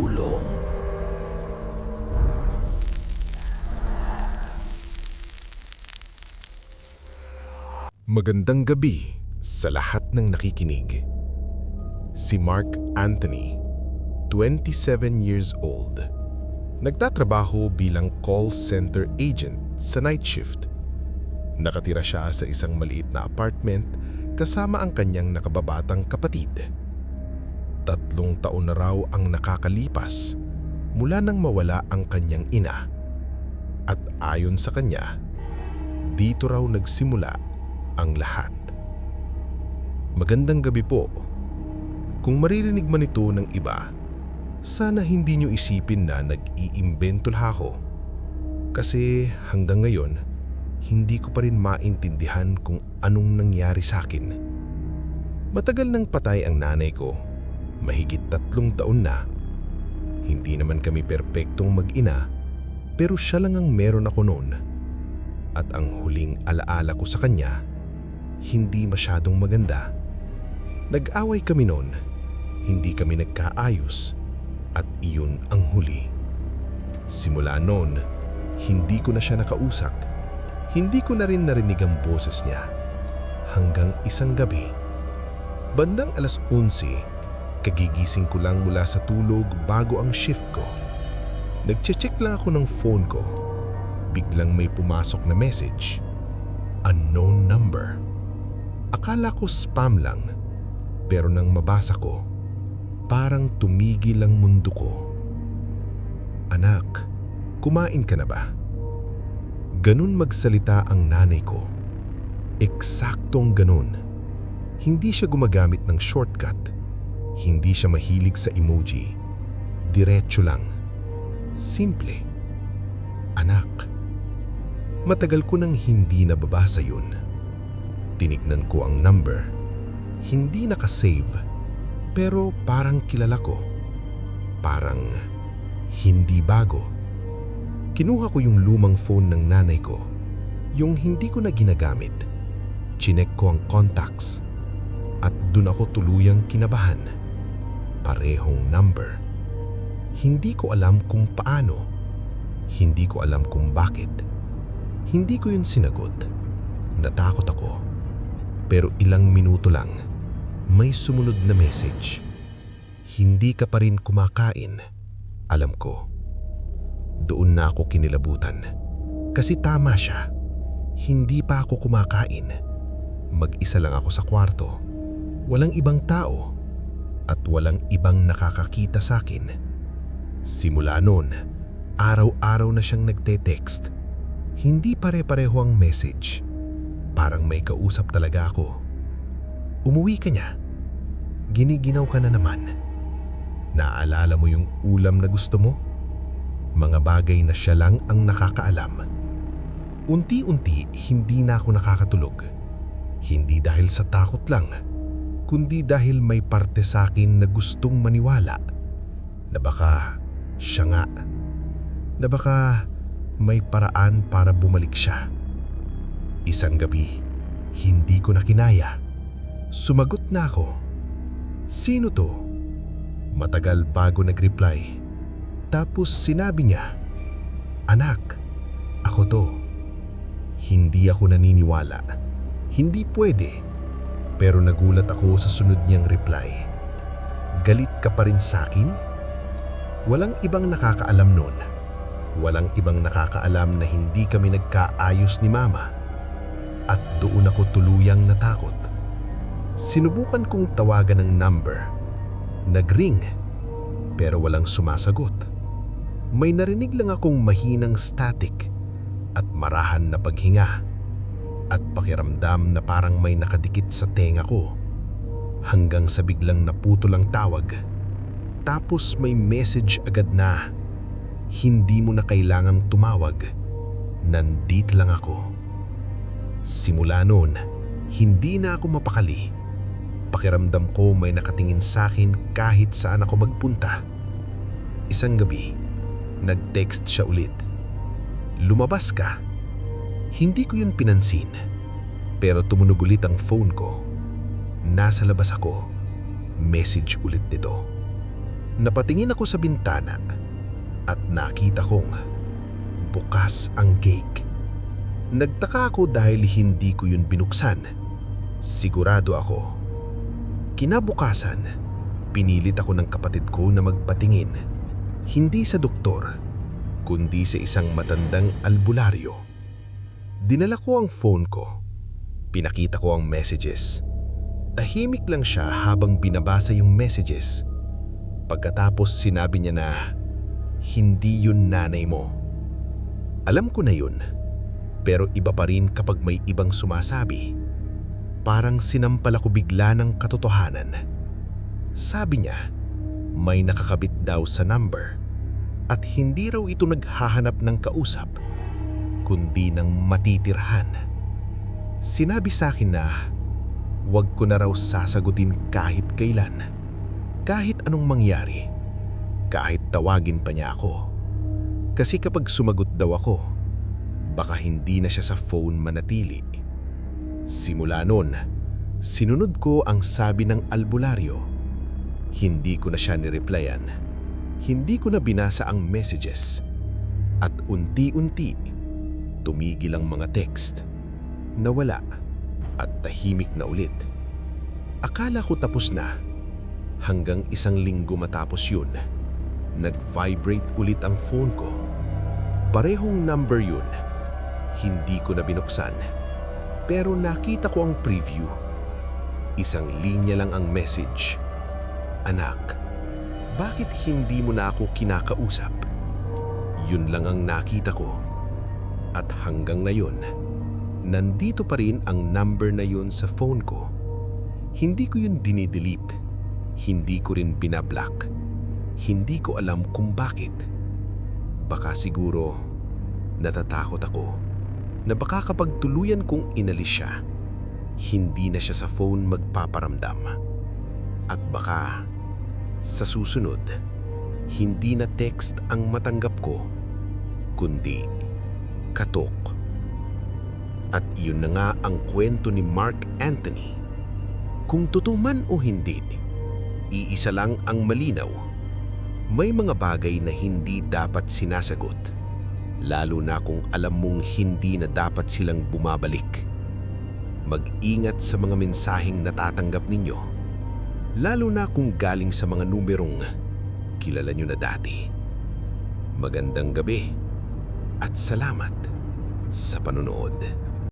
tulong. Magandang gabi sa lahat ng nakikinig. Si Mark Anthony, 27 years old. Nagtatrabaho bilang call center agent sa night shift. Nakatira siya sa isang maliit na apartment kasama ang kanyang nakababatang kapatid. 3 taon na raw ang nakakalipas mula nang mawala ang kanyang ina. At ayon sa kanya, dito raw nagsimula ang lahat. Magandang gabi po. Kung maririnig man ito ng iba, sana hindi niyo isipin na nag-iimbento ako. Kasi hanggang ngayon, hindi ko pa rin maintindihan kung anong nangyari sa akin. Matagal nang patay ang nanay ko, mahigit 3 taon na. Hindi naman kami perpektong mag-ina, pero siya lang ang meron ako noon. At ang huling alaala ko sa kanya, hindi masyadong maganda. Nag-away kami noon, hindi kami nagkaayos, at iyon ang huli. Simula noon, hindi ko na siya nakausap, hindi ko na rin narinig ang boses niya. Hanggang isang gabi, bandang 11:00, kagigising ko lang mula sa tulog bago ang shift ko. Nagche-check lang ako ng phone ko. Biglang may pumasok na message. Unknown number. Akala ko spam lang, pero nang mabasa ko, parang tumigil ang mundo ko. Anak, kumain ka na ba? Ganun magsalita ang nanay ko. Eksaktong ganun. Hindi siya gumagamit ng shortcut. Hindi siya mahilig sa emoji. Diretso lang. Simple. Anak. Matagal ko nang hindi nababasa yun. Tinignan ko ang number. Hindi nakasave, pero parang kilala ko. Parang hindi bago. Kinuha ko yung lumang phone ng nanay ko, yung hindi ko na ginagamit. Chinek ko ang contacts at dun ako tuluyang kinabahan. Parehong number. Hindi ko alam kung paano. Hindi ko alam kung bakit. Hindi ko yun sinagot. Natakot ako. Pero ilang minuto lang, may sumunod na message. Hindi ka pa rin kumakain. Alam ko. Doon na ako kinilabutan. Kasi tama siya. Hindi pa ako kumakain. Mag-isa lang ako sa kwarto. Walang ibang tao. At walang ibang nakakakita sa akin. Simula noon, araw-araw na siyang nagte-text. Hindi pare-pareho ang message. Parang may kausap talaga ako. Umuwi ka niya. Giniginaw ka na naman. Naalala mo yung ulam na gusto mo? Mga bagay na siya lang ang nakakaalam. Unti-unti, hindi na ako nakakatulog. Hindi dahil sa takot lang, kundi dahil may parte sa akin na gustong maniwala na baka siya nga. Na baka may paraan para bumalik siya. Isang gabi, hindi ko na kinaya. Sumagot na ako. Sino to? Matagal bago nag-reply. Tapos sinabi niya, Anak, ako to. Hindi ako naniniwala. Hindi pwede. Pero nagulat ako sa sunod niyang reply. Galit ka pa rin sa akin? Walang ibang nakakaalam nun. Walang ibang nakakaalam na hindi kami nagkaayos ni Mama. At doon ako tuluyang natakot. Sinubukan kong tawagan ng number. Nag-ring, pero walang sumasagot. May narinig lang akong mahinang static at marahan na paghinga. At pakiramdam na parang may nakadikit sa tenga ko. Hanggang sa biglang naputol ang tawag. Tapos may message agad na, hindi mo na kailangang tumawag. Nandito lang ako. Simula noon, hindi na ako mapakali. Pakiramdam ko may nakatingin sa akin kahit saan ako magpunta. Isang gabi, nag-text siya ulit. Lumabas ka? Hindi ko yun pinansin. Pero tumunog ulit ang phone ko. Nasa labas ako. Message ulit nito. Napatingin ako sa bintana at nakita kong bukas ang gate. Nagtaka ako dahil hindi ko yun binuksan. Sigurado ako. Kinabukasan, pinilit ako ng kapatid ko na magpatingin. Hindi sa doktor, kundi sa isang matandang albularyo. Dinala ko ang phone ko. Pinakita ko ang messages. Tahimik lang siya habang binabasa yung messages. Pagkatapos sinabi niya na, hindi yun nanay mo. Alam ko na yun, pero iba pa rin kapag may ibang sumasabi. Parang sinampal ako bigla ng katotohanan. Sabi niya, may nakakabit daw sa number at hindi raw ito naghahanap ng kausap, kundi ng matitirhan. Sinabi sa akin na huwag ko na raw sasagutin kahit kailan, kahit anong mangyari, kahit tawagin pa niya ako. Kasi kapag sumagot daw ako, baka hindi na siya sa phone manatili. Simula noon, sinunod ko ang sabi ng albularyo. Hindi ko na siya nireplyan. Hindi ko na binasa ang messages. At unti-unti, tumigil ang mga text. Nawala at tahimik na ulit. Akala ko tapos na. Hanggang 1 linggo matapos yun, nag-vibrate ulit ang phone ko. Parehong number yun. Hindi ko na binuksan. Pero nakita ko ang preview. 1 linya lang ang message. Anak, bakit hindi mo na ako kinakausap? Yun lang ang nakita ko. At hanggang ngayon, nandito pa rin ang number na yun sa phone ko. Hindi ko yun dinidelete. Hindi ko rin binablock. Hindi ko alam kung bakit. Baka siguro natatakot ako na baka kapag tuluyan kong inalis siya, hindi na siya sa phone magpaparamdam. At baka sa susunod, hindi na text ang matanggap ko, kundi katok. At iyon na nga ang kwento ni Mark Anthony. Kung totoo man o hindi, iisa lang ang malinaw. May mga bagay na hindi dapat sinasagot, lalo na kung alam mong hindi na dapat silang bumabalik. Mag-ingat sa mga mensaheng natatanggap ninyo, lalo na kung galing sa mga numerong kilala nyo na dati. Magandang gabi at salamat sa panonood.